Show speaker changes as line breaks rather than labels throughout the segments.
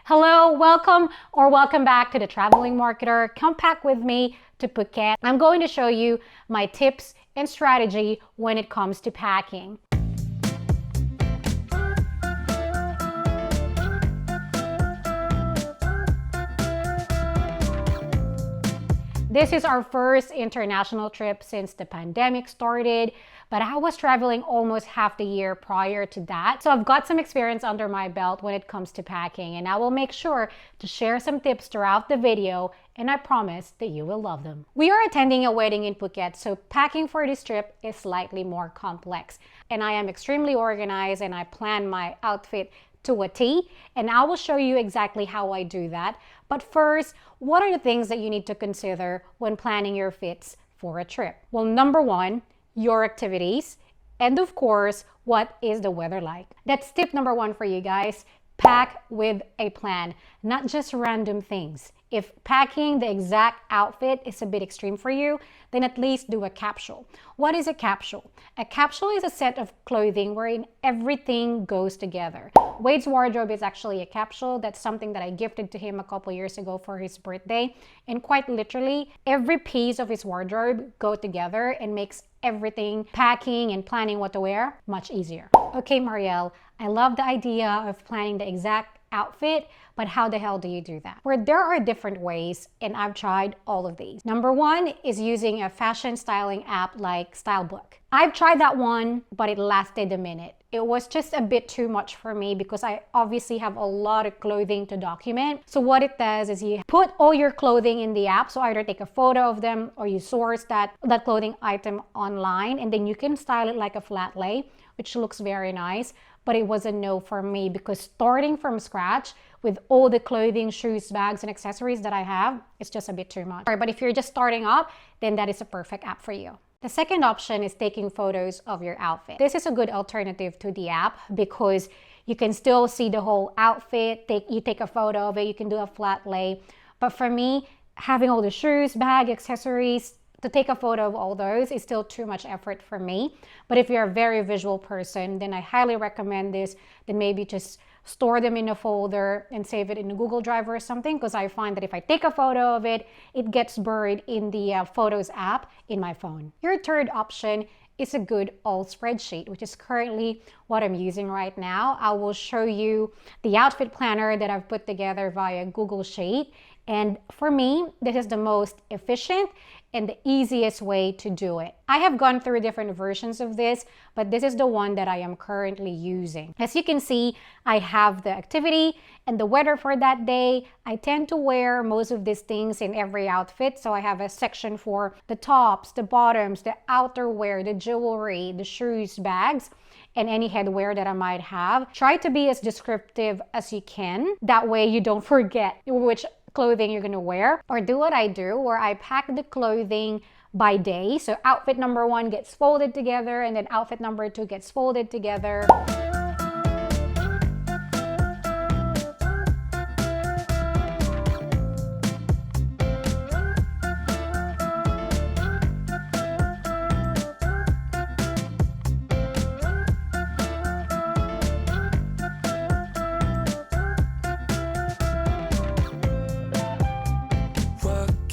Hello, welcome back to the Traveling Marketer. Come pack with me to Phuket. I'm going to show you my tips and strategy when it comes to packing. This is our first international trip since the pandemic started, but I was traveling almost half the year prior to that. So I've got some experience under my belt when it comes to packing, and I will make sure to share some tips throughout the video, and I promise that you will love them. We are attending a wedding in Phuket, so packing for this trip is slightly more complex. And I am extremely organized and I plan my outfit to a T, and I will show you exactly how I do that. But first, what are the things that you need to consider when planning your fits for a trip? Well, number one, your activities, and of course, what is the weather like? That's tip number one for you guys. Pack with a plan, not just random things. If packing the exact outfit is a bit extreme for you, then at least do a capsule. What is a capsule? A capsule is a set of clothing wherein everything goes together. Wade's wardrobe is actually a capsule. That's something that I gifted to him a couple years ago for his birthday. And quite literally, every piece of his wardrobe go together and makes everything, packing and planning what to wear, much easier. Okay, Marielle, I love the idea of planning the exact outfit, but how the hell do you do that? Well, there are different ways, and I've tried all of these. Number one is using a fashion styling app like Stylebook. I've tried that one, but it lasted a minute. It was just a bit too much for me because I obviously have a lot of clothing to document. So what it does is you put all your clothing in the app. So either take a photo of them or you source that clothing item online, and then you can style it like a flat lay, which looks very nice. But it was a no for me because starting from scratch with all the clothing, shoes, bags, and accessories that I have, it's just a bit too much. But if you're just starting up, then that is a perfect app for you. The second option is taking photos of your outfit. This is a good alternative to the app because you can still see the whole outfit. You take a photo of it, you can do a flat lay. But for me, having all the shoes, bag, accessories, to take a photo of all those is still too much effort for me. But if you're a very visual person, then I highly recommend this. Then maybe just store them in a folder and save it in a Google Drive or something, because I find that if I take a photo of it, it gets buried in the Photos app in my phone. Your third option is a good old spreadsheet, which is currently what I'm using right now. I will show you the outfit planner that I've put together via Google Sheet. And for me, this is the most efficient and the easiest way to do it. I have gone through different versions of this, but this is the one that I am currently using. As you can see, I have the activity and the weather for that day. I tend to wear most of these things in every outfit. So I have a section for the tops, the bottoms, the outerwear, the jewelry, the shoes, bags, and any headwear that I might have. Try to be as descriptive as you can. That way you don't forget which clothing you're gonna wear. Or do what I do, where I pack the clothing by day. So outfit number one gets folded together, and then outfit number two gets folded together.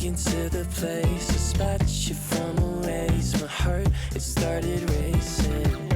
Into the place, dispatch you from a race. My heart, it started racing.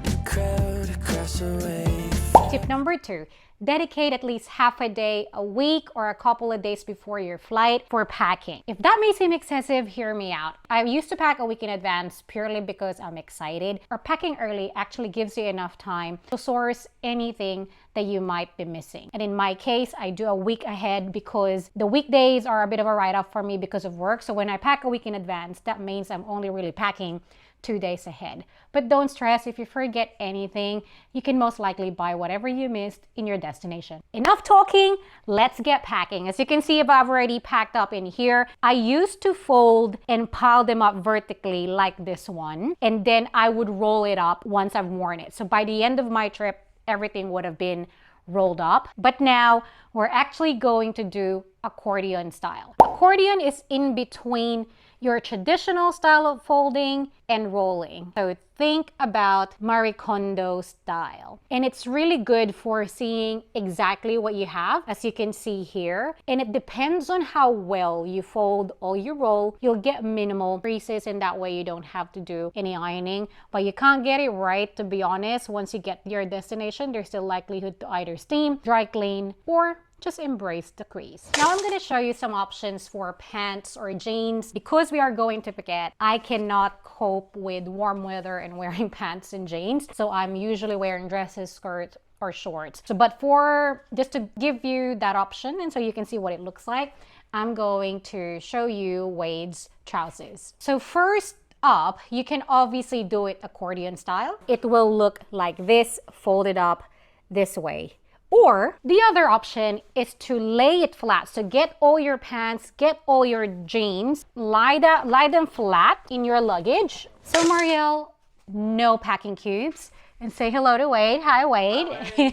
The crowd across the way.
Tip number two, dedicate at least half a day, a week, or a couple of days before your flight for packing. If that may seem excessive, hear me out. I used to pack a week in advance purely because I'm excited. Or packing early actually gives you enough time to source anything that you might be missing. And in my case, I do a week ahead because the weekdays are a bit of a write-off for me because of work. So when I pack a week in advance, that means I'm only really packing 2 days ahead. But don't stress, if you forget anything, you can most likely buy whatever you missed in your destination. Enough talking, let's get packing. As you can see, I've already packed up in here. I used to fold and pile them up vertically like this one, and then I would roll it up once I've worn it. So by the end of my trip, everything would have been rolled up. But now we're actually going to do accordion style. Accordion is in between your traditional style of folding and rolling. So think about Marie Kondo style. And it's really good for seeing exactly what you have, as you can see here. And it depends on how well you fold or you roll. You'll get minimal creases, and that way you don't have to do any ironing. But you can't get it right, to be honest. Once you get your destination, there's still likelihood to either steam, dry clean, or just embrace the crease. Now I'm going to show you some options for pants or jeans. Because we are going to Phuket, I cannot cope with warm weather and wearing pants and jeans. So I'm usually wearing dresses, skirts, or shorts. So, but for just to give you that option and so you can see what it looks like, I'm going to show you Wade's trousers. So first up, you can obviously do it accordion style. It will look like this, folded up this way. Or the other option is to lay it flat. So get all your pants, get all your jeans, lie them flat in your luggage. So Marielle, no packing cubes. And say hello to Wade. Hi, Wade.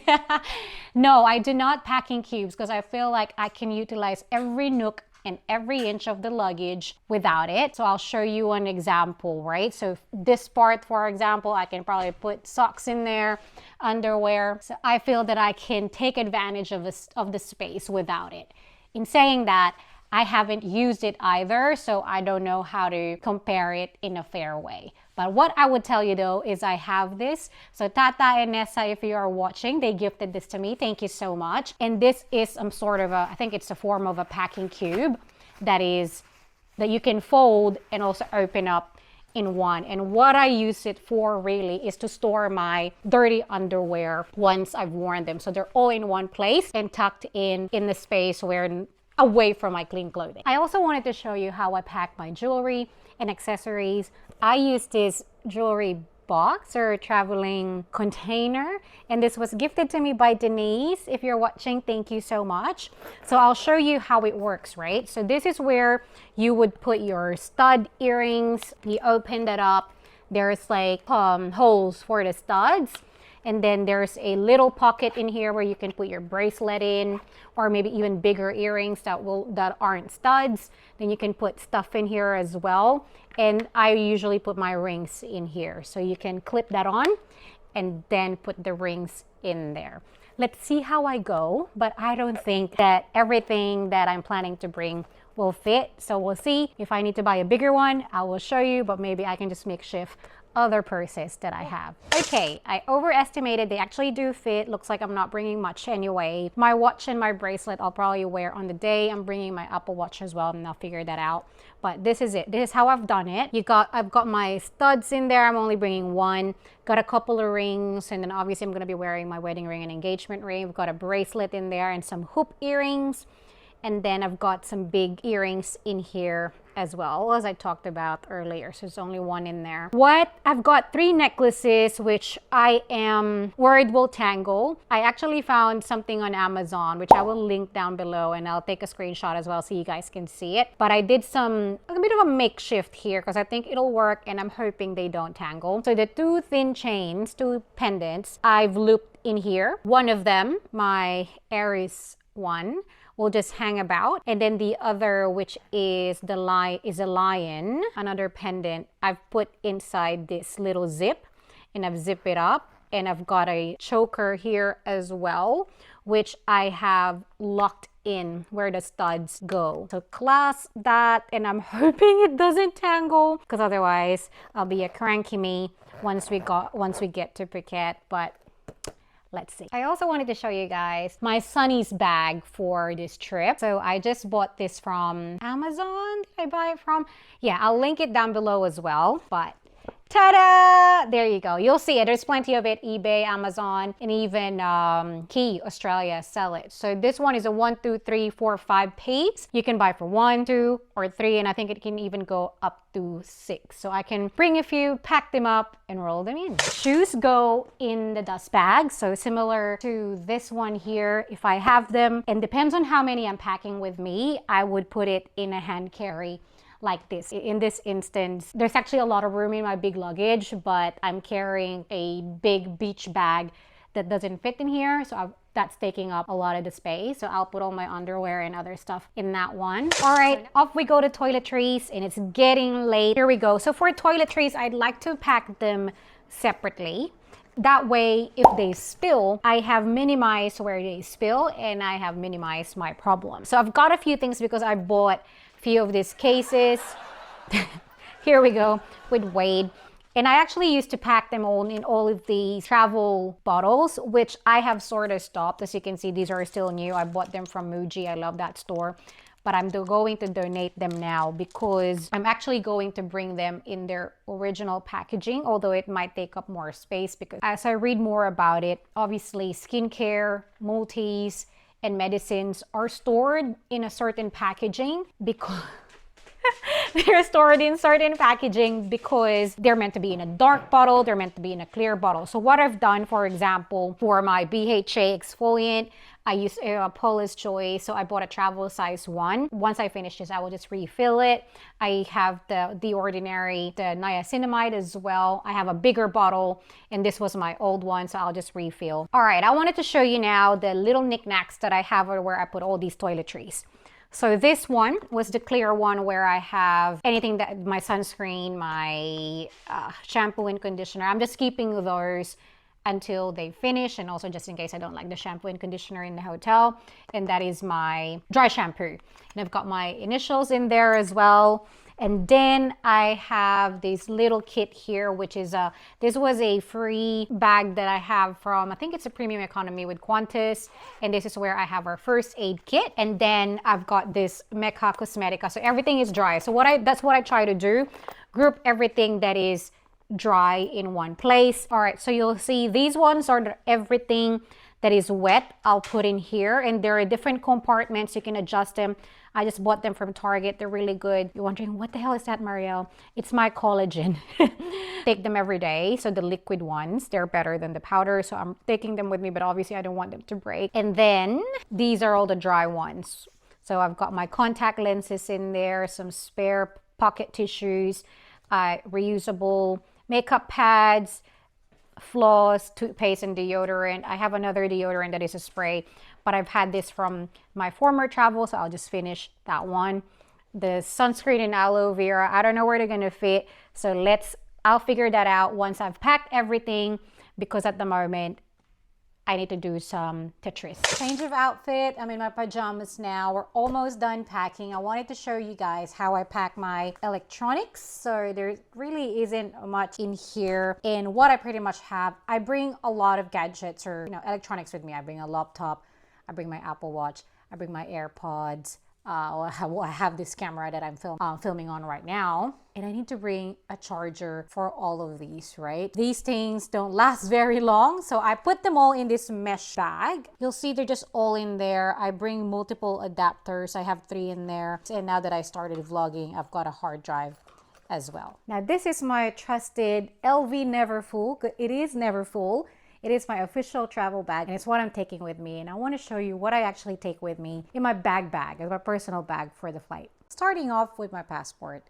Hi. No, I do not pack in cubes because I feel like I can utilize every nook and every inch of the luggage without it. So I'll show you an example, right? So this part, for example, I can probably put socks in there, underwear. So I feel that I can take advantage of the space without it. In saying that, I haven't used it either, so I don't know how to compare it in a fair way. But what I would tell you though is I have this. So Tata and Nessa, if you are watching, they gifted this to me. Thank you so much. And this is some sort of I think it's a form of a packing cube that you can fold and also open up in one. And what I use it for really is to store my dirty underwear once I've worn them. So they're all in one place and tucked in the space where away from my clean clothing. I also wanted to show you how I pack my jewelry and accessories. I use this jewelry box or traveling container, and this was gifted to me by Denise. If you're watching, thank you so much. So I'll show you how it works, right? So this is where you would put your stud earrings. You open that up. There's like holes for the studs. And then there's a little pocket in here where you can put your bracelet in, or maybe even bigger earrings that aren't studs. Then you can put stuff in here as well. And I usually put my rings in here. So you can clip that on and then put the rings in there. Let's see how I go, but I don't think that everything that I'm planning to bring will fit. So we'll see. If I need to buy a bigger one, I will show you, but maybe I can just makeshift other purses that I have. Okay, I overestimated. They actually do fit. Looks like I'm not bringing much anyway. My watch and my bracelet I'll probably wear on the day. I'm bringing my Apple Watch as well, and I'll figure that out. But this is it. This is how I've done it. I've got my studs in there. I'm only bringing one. Got a couple of rings, and then obviously I'm going to be wearing my wedding ring and engagement ring. We've got a bracelet in there and some hoop earrings. And then I've got some big earrings in here as well, as I talked about earlier. So there's only one in there. I've got 3 necklaces, which I am worried will tangle. I actually found something on Amazon, which I will link down below, and I'll take a screenshot as well so you guys can see it. But I did a bit of a makeshift here because I think it'll work, and I'm hoping they don't tangle. So the 2 thin chains, 2 pendants, I've looped in here. One of them, my Aries one, will just hang about, and then the other, which is a lion, another pendant, I've put inside this little zip, and I've zipped it up, and I've got a choker here as well, which I have locked in where the studs go. So clasp that, and I'm hoping it doesn't tangle, because otherwise I'll be a cranky me once we get to Phuket. But let's see. I also wanted to show you guys my Sunny's bag for this trip. So I just bought this from Amazon. Did I buy it from? Yeah, I'll link it down below as well. But ta-da! There you go. You'll see it. There's plenty of it. eBay, Amazon, and even Key Australia sell it. So this one is a 1, 2, 3, 4, 5 piece. You can buy for 1, 2, or 3, and I think it can even go up to 6. So I can bring a few, pack them up, and roll them in. Shoes go in the dust bag. So similar to this one here, if I have them, and depends on how many I'm packing with me, I would put it in a hand carry like this. In this instance, there's actually a lot of room in my big luggage, but I'm carrying a big beach bag that doesn't fit in here. So that's taking up a lot of the space. So I'll put all my underwear and other stuff in that one. All right, off we go to toiletries, and it's getting late. Here we go. So for toiletries, I'd like to pack them separately. That way, if they spill, I have minimized where they spill and I have minimized my problem. So I've got a few things because I bought a few of these cases. Here we go with Wade. And I actually used to pack them all in all of these travel bottles, which I have sort of stopped. As you can see, these are still new. I bought them from Muji. I love that store. But I'm going to donate them now because I'm actually going to bring them in their original packaging, although it might take up more space because as I read more about it, obviously skincare, multis, and medicines are stored in a certain packaging because they're stored in certain packaging because they're meant to be in a dark bottle, they're meant to be in a clear bottle. So what I've done, for example, for my BHA exfoliant, I use Paula's Choice, so I bought a travel size one. Once I finish this, I will just refill it. I have the ordinary, the niacinamide as well. I have a bigger bottle, and this was my old one, so I'll just refill. All right, I wanted to show you now the little knickknacks that I have where I put all these toiletries. So this one was the clear one where I have anything that my sunscreen, my shampoo and conditioner. I'm just keeping those until they finish, and also just in case I don't like the shampoo and conditioner in the hotel. And that is my dry shampoo. And I've got my initials in there as well. And then I have this little kit here, which is this was a free bag that I have from, I think it's a premium economy with Qantas. And this is where I have our first aid kit. And then I've got this Mecca Cosmetica. So everything is dry. So that's what I try to do. Group everything that is dry in one place. All right, so you'll see these ones are everything that is wet. I'll put in here, and there are different compartments. You can adjust them. I just bought them from Target. They're really good. You're wondering, what the hell is that, Marielle? It's my collagen. Take them every day. So the liquid ones, they're better than the powder. So I'm taking them with me, but obviously I don't want them to break. And then these are all the dry ones. So I've got my contact lenses in there, some spare pocket tissues, reusable makeup pads, floss, toothpaste, and deodorant. I have another deodorant that is a spray, but I've had this from my former travel, so I'll just finish that one. The sunscreen and aloe vera, I don't know where they're gonna fit, so I'll figure that out once I've packed everything, because at the moment I need to do some Tetris. Change of outfit. I'm in my pajamas now. We're almost done packing. I wanted to show you guys how I pack my electronics. So there really isn't much in here. And what I pretty much have, I bring a lot of gadgets or electronics with me. I bring a laptop. I bring my Apple Watch. I bring my AirPods. I have this camera that I'm filming on right now. And I need to bring a charger for all of these, right? These things don't last very long, so I put them all in this mesh bag. You'll see they're just all in there. I bring multiple adapters. I have 3 in there. And now that I started vlogging, I've got a hard drive as well. Now this is my trusted LV Never Full. It is never full. It is my official travel bag, and it's what I'm taking with me. And I want to show you what I actually take with me in my bag, as my personal bag for the flight. Starting off with my passport.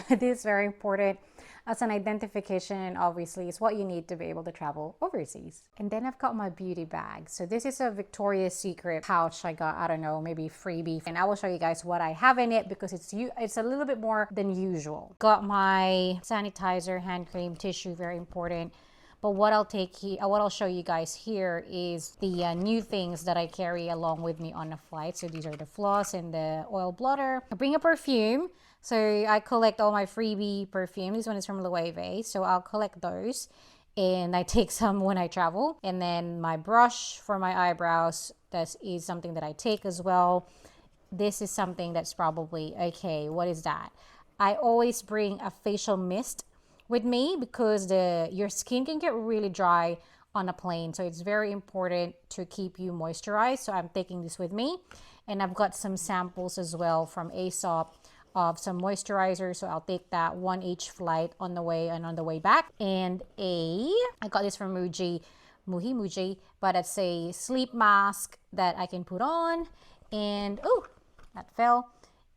It is very important as an identification, and obviously it's what you need to be able to travel overseas. And then I've got my beauty bag. So this is a Victoria's Secret pouch I got, I don't know, maybe freebie. And I will show you guys what I have in it because it's a little bit more than usual. Got my sanitizer, hand cream, tissue, very important. But what I'll show you guys here is the new things that I carry along with me on a flight. So these are the floss and the oil blotter. I bring a perfume. So I collect all my freebie perfume. This one is from Loewe. So I'll collect those. And I take some when I travel. And then my brush for my eyebrows. That is something that I take as well. This is something that's probably, okay, what is that? I always bring a facial mist with me because your skin can get really dry on a plane. So it's very important to keep you moisturized. So I'm taking this with me. And I've got some samples as well from Aesop of some moisturizer. So I'll take that one each flight on the way and on the way back. And I got this from Muji, but it's a sleep mask that I can put on. And, oh, that fell.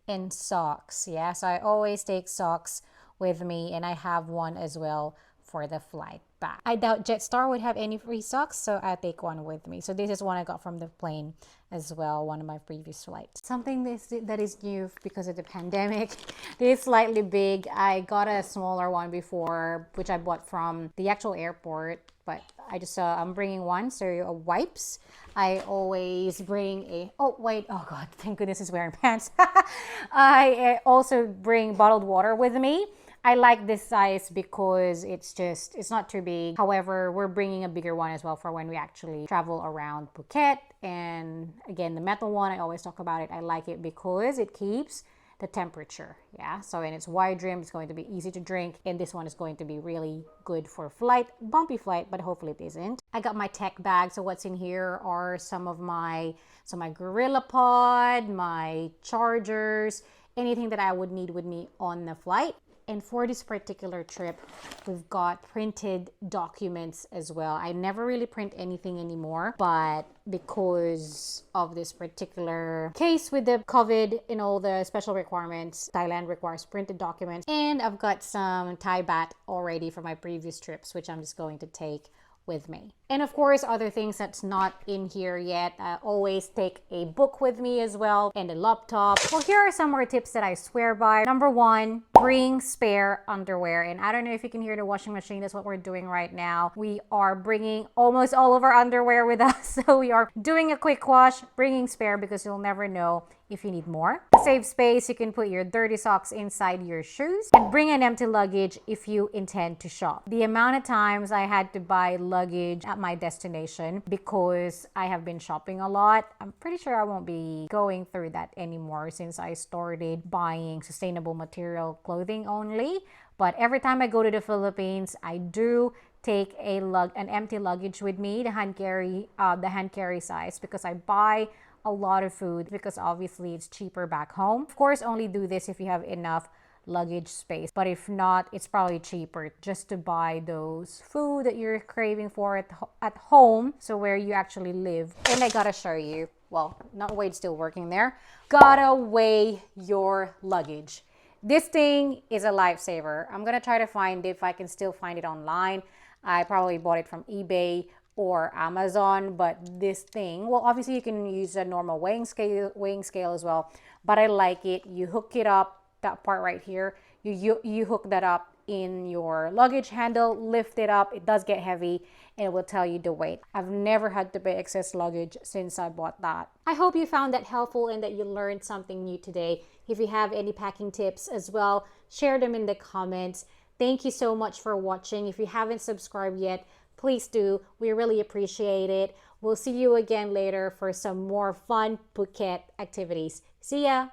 And socks. Yes, I always take socks with me, and I have one as well for the flight. back. I doubt Jetstar would have any free socks, so I'll take one with me. So this is one I got from the plane as well, one of my previous flights. Something that is new because of the pandemic. This is slightly big. I got a smaller one before, which I bought from the actual airport, but I'm bringing one. So wipes. I always bring oh god, thank goodness he's wearing pants. I also bring bottled water with me. I like this size because it's not too big. However, we're bringing a bigger one as well for when we actually travel around Phuket. And again, the metal one, I always talk about it. I like it because it keeps the temperature. Yeah, so and it's wide rim, it's going to be easy to drink, and this one is going to be really good for flight, bumpy flight, but hopefully it isn't. I got my tech bag, so what's in here are some of my Gorilla Pod, my chargers, anything that I would need with me on the flight. And for this particular trip, we've got printed documents as well. I never really print anything anymore, but because of this particular case with the COVID and all the special requirements, Thailand requires printed documents. And I've got some Thai baht already from my previous trips, which I'm just going to take with me. And of course, other things that's not in here yet. I always take a book with me as well and a laptop. Well, here are some more tips that I swear by. Number one, bring spare underwear. And I don't know if you can hear the washing machine. That's what we're doing right now. We are bringing almost all of our underwear with us. So we are doing a quick wash, bringing spare because you'll never know if you need more. To save space, you can put your dirty socks inside your shoes and bring an empty luggage if you intend to shop. The amount of times I had to buy luggage at my destination because I have been shopping a lot, I'm pretty sure I won't be going through that anymore since I started buying sustainable material clothing only. But every time I go to the Philippines, I do take an empty luggage with me, the hand carry size, because I buy a lot of food because obviously it's cheaper back home. Of course, only do this if you have enough luggage space, but if not, it's probably cheaper just to buy those food that you're craving for at home, so where you actually live. And I gotta show you, well, not Wade's still working there, gotta weigh your luggage. This thing is a lifesaver. I'm gonna try to find it if I can still find it online. I probably bought it from eBay or Amazon, but this thing, well, obviously you can use a normal weighing scale as well, but I like it. You hook it up, that part right here, you hook that up in your luggage handle, lift it up, it does get heavy, and it will tell you the weight. I've never had to pay excess luggage since I bought that. I hope you found that helpful and that you learned something new today. If you have any packing tips as well, share them in the comments. Thank you so much for watching. If you haven't subscribed yet, please do. We really appreciate it. We'll see you again later for some more fun Phuket activities. See ya!